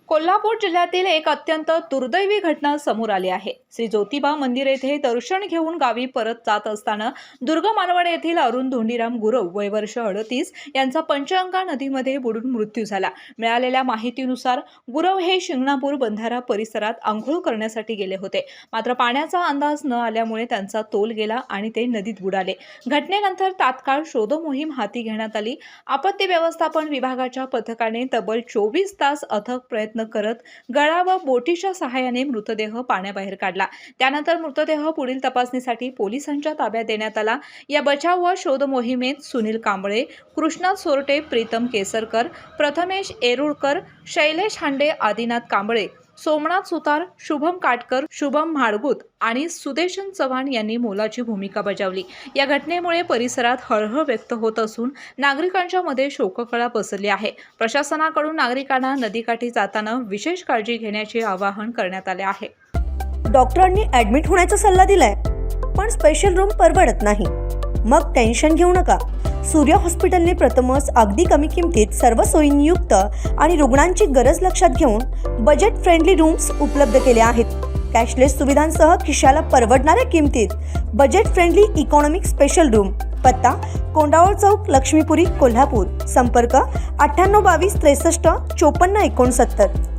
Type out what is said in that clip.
कोल्हापूर जिल्ह्यातील एक अत्यंत दुर्दैवी घटना समोर आली आहे। श्री ज्योतिबा मंदिर येथे दर्शन घेऊन गावी परत जात असताना दुर्ग मानवड येथील अरुण धोंडीराम गुरव वय वर्ष 38 यांचा पंचगंगा नदीमध्ये बुडून मृत्यू झाला। मिळालेल्या माहितीनुसार गुरव हे शिंगणापूर बंधारा परिसरात आंघोळ करण्यासाठी गेले होते, मात्र पाण्याचा अंदाज न आल्यामुळे त्यांचा तोल गेला आणि ते नदीत बुडाले। घटनेनंतर तात्काळ शोध मोहीम हाती घेण्यात आली। आपत्ती व्यवस्थापन विभागाच्या पथकाने तब्बल 24 तास अथक प्रयत्न करत गळा व बोटीच्या सहाय्याने मृतदेह पाण्याबाहेर काढला। त्यानंतर मृतदेह पुढील तपासणीसाठी पोलिसांच्या ताब्यात देण्यात आला। या बचाव व शोध मोहिमेत सुनील कांबळे, कृष्णा सोरटे, प्रीतम केसरकर, प्रथमेश येरुळकर, शैलेश हांडे, आदिनाथ कांबळे, सोमनाथ सुतार, शुभम काटकर, शुभम म्हाळगुत आणि सुदेशन चव्हाण यांनी मोलाची भूमिका बजावली। या घटनेमुळे परिसरात हळहळ व्यक्त होत असून नागरिकांच्या मध्ये शोककळा पसरली आहे। प्रशासनाकडून नागरिकांना नदीकाठी जाताना विशेष काळजी घेण्याचे आवाहन करण्यात आले आहे। डॉक्टरांनी ॲडमिट होण्याचा सल्ला दिलाय, पण स्पेशल रूम परवडत नाही। मग टेन्शन घेऊ नका। सूर्य हॉस्पिटलने प्रथमच अगदी कमी किमतीत सर्व सोयींयुक्त आणि रुग्णांची गरज लक्षात घेऊन बजेट फ्रेंडली रूम्स उपलब्ध केले आहेत। कॅशलेस सुविधांसह खिशाला परवडणाऱ्या किमतीत budget friendly economic special room. पत्ता कोंडावळ चौक, लक्ष्मीपुरी, कोल्हापूर। संपर्क 9822 63 54 69।